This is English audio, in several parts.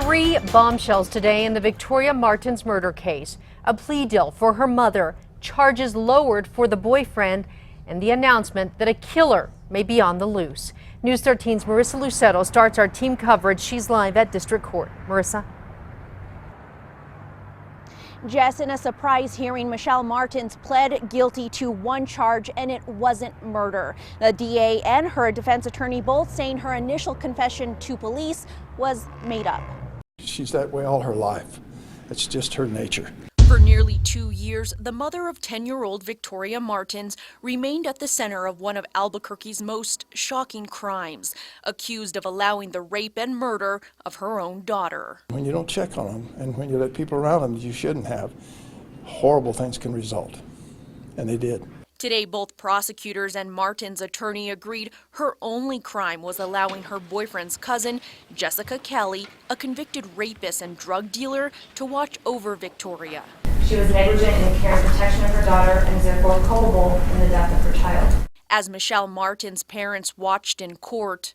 Three bombshells today in the Victoria Martens murder case. A plea deal for her mother, charges lowered for the boyfriend, and the announcement that a killer may be on the loose. News 13's Marissa Lucetto starts our team coverage. She's live at District Court. Marissa. Jess, in a surprise hearing, Michelle Martens pled guilty to one charge, and it wasn't murder. The DA and her defense attorney both saying her initial confession to police was made up. She's that way all her life. It's just her nature. For nearly 2 years, the mother of 10-year-old Victoria Martens remained at the center of one of Albuquerque's most shocking crimes, accused of allowing the rape and murder of her own daughter. When you don't check on them and when you let people around them that you shouldn't have, horrible things can result. And they did. Today, both prosecutors and Martens' attorney agreed her only crime was allowing her boyfriend's cousin, Jessica Kelly, a convicted rapist and drug dealer, to watch over Victoria. She was negligent in the care and protection of her daughter and is therefore culpable in the death of her child. As Michelle Martens' parents watched in court,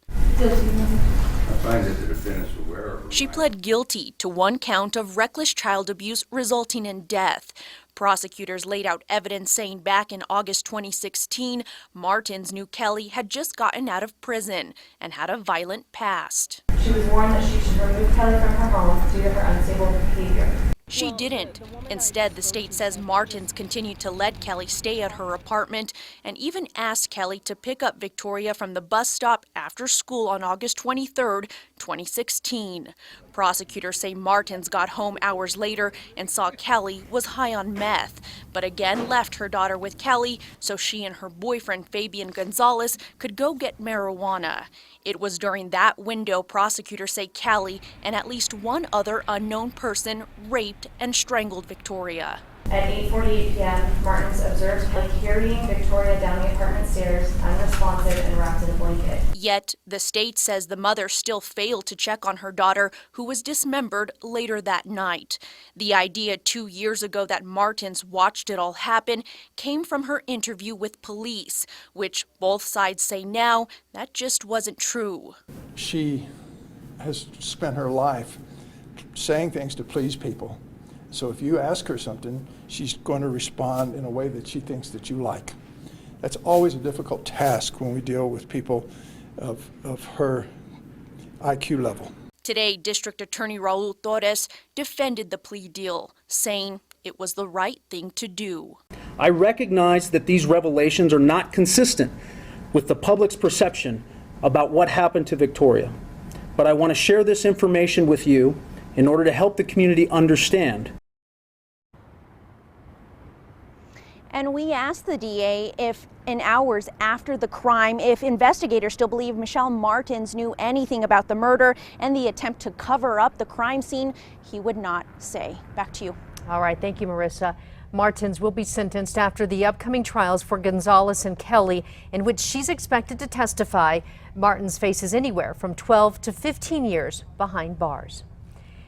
she pled guilty to one count of reckless child abuse resulting in death. Prosecutors laid out evidence saying back in August 2016, Martens knew Kelly had just gotten out of prison and had a violent past. She was warned that she should remove Kelly from her home due to her unstable behavior. She didn't. Instead, the state says Martens continued to let Kelly stay at her apartment and even asked Kelly to pick up Victoria from the bus stop after school on August 23, 2016. Prosecutors say Martens got home hours later and saw Kelly was high on meth, but again left her daughter with Kelly so she and her boyfriend Fabian Gonzalez could go get marijuana. It was during that window prosecutors say Kelly and at least one other unknown person raped and strangled Victoria. At 8:48 p.m., Martens observed Kelly carrying Victoria down the apartment stairs, unresponsive and wrapped in a blanket. Yet, the state says the mother still failed to check on her daughter, who was dismembered later that night. The idea 2 years ago that Martens watched it all happen came from her interview with police, which both sides say now that just wasn't true. She has spent her life saying things to please people. So if you ask her something, she's going to respond in a way that she thinks that you like. That's always a difficult task when we deal with people of her IQ level. Today, District Attorney Raul Torres defended the plea deal, saying it was the right thing to do. I recognize that these revelations are not consistent with the public's perception about what happened to Victoria, but I want to share this information with you in order to help the community understand. And we asked the DA if, in hours after the crime, if investigators still believe Michelle Martens knew anything about the murder and the attempt to cover up the crime scene. He would not say. Back to you. All right, thank you, Marissa. Martens will be sentenced after the upcoming trials for Gonzalez and Kelly, in which she's expected to testify. Martens faces anywhere from 12 to 15 years behind bars.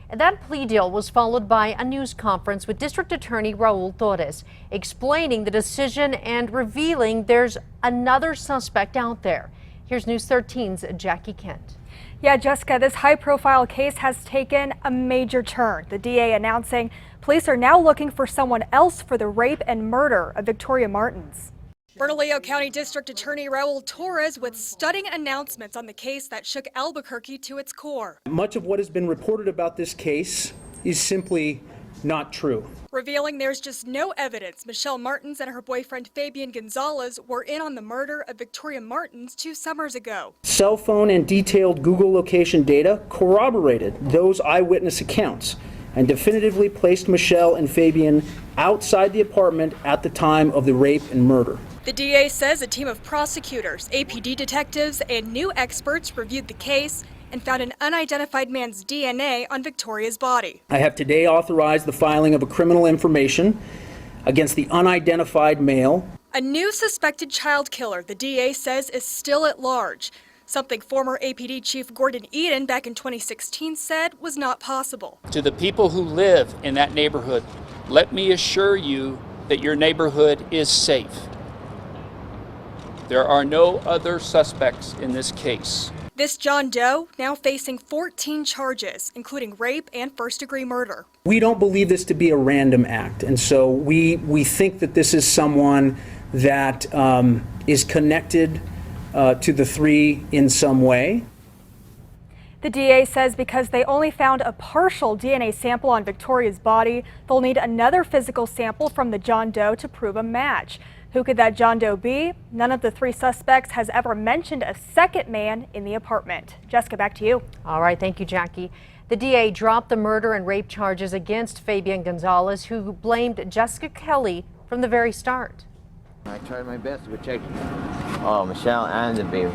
And that plea deal was followed by a news conference with District Attorney Raul Torres, explaining the decision and revealing there's another suspect out there. Here's News 13's Jackie Kent. Yeah, Jessica, this high-profile case has taken a major turn. The DA announcing police are now looking for someone else for the rape and murder of Victoria Martens. Bernalillo County District Attorney Raul Torres with stunning announcements on the case that shook Albuquerque to its core. Much of what has been reported about this case is simply not true. Revealing there's just no evidence Michelle Martens and her boyfriend Fabian Gonzalez were in on the murder of Victoria Martens 2 summers ago. Cell phone and detailed Google location data corroborated those eyewitness accounts and definitively placed Michelle and Fabian outside the apartment at the time of the rape and murder. The DA says a team of prosecutors, APD detectives, and new experts reviewed the case and found an unidentified man's DNA on Victoria's body. I have today authorized the filing of a criminal information against the unidentified male. A new suspected child killer, the DA says, is still at large, something former APD Chief Gordon Eden back in 2016 said was not possible. To the people who live in that neighborhood, let me assure you that your neighborhood is safe. There are no other suspects in this case. This John Doe now facing 14 charges, including rape and first-degree murder. We don't believe this to be a random act, and so we think that this is someone that is connected to the three in some way. The DA says because they only found a partial DNA sample on Victoria's body, they'll need another physical sample from the John Doe to prove a match. Who could that John Doe be? None of the three suspects has ever mentioned a second man in the apartment. Jessica, back to you. All right, thank you, Jackie. The DA dropped the murder and rape charges against Fabian Gonzalez, who blamed Jessica Kelly from the very start. I tried my best to protect Michelle and the baby.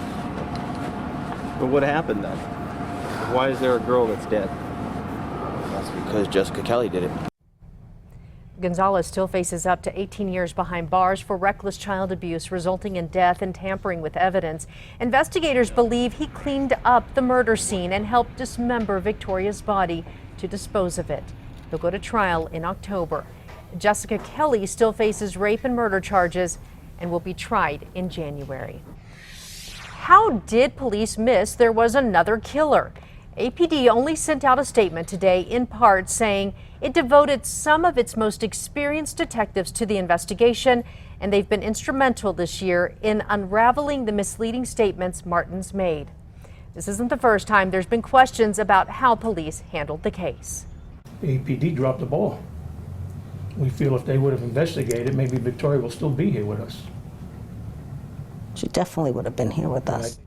But what happened then? Why is there a girl that's dead? That's because Jessica Kelly did it. Gonzalez still faces up to 18 years behind bars for reckless child abuse resulting in death and tampering with evidence. Investigators believe he cleaned up the murder scene and helped dismember Victoria's body to dispose of it. He'll go to trial in October. Jessica Kelly still faces rape and murder charges and will be tried in January. How did police miss there was another killer? APD only sent out a statement today, in part saying it devoted some of its most experienced detectives to the investigation, and they've been instrumental this year in unraveling the misleading statements Martens made. This isn't the first time there's been questions about how police handled the case. APD dropped the ball. We feel if they would have investigated, maybe Victoria will still be here with us. She definitely would have been here with us.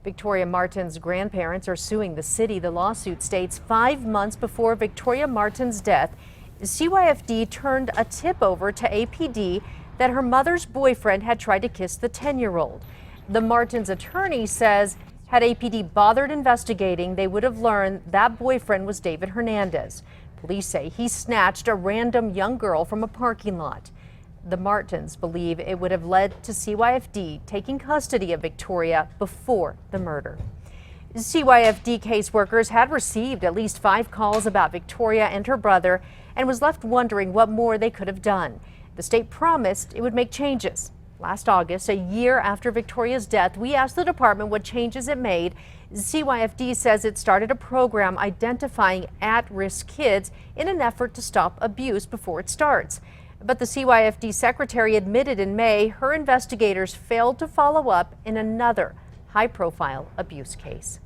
Victoria Martens' grandparents are suing the city. The lawsuit states 5 months before Victoria Martens' death, CYFD turned a tip over to APD that her mother's boyfriend had tried to kiss the 10-year-old. The Martens' attorney says had APD bothered investigating, they would have learned that boyfriend was David Hernandez. Police say he snatched a random young girl from a parking lot. The Martens believe it would have led to CYFD taking custody of Victoria before the murder. CYFD caseworkers had received at least 5 calls about Victoria and her brother and was left wondering what more they could have done. The state promised it would make changes. Last August, a year after Victoria's death, we asked the department what changes it made. CYFD says it started a program identifying at-risk kids in an effort to stop abuse before it starts. But the CYFD secretary admitted in May her investigators failed to follow up in another high-profile abuse case.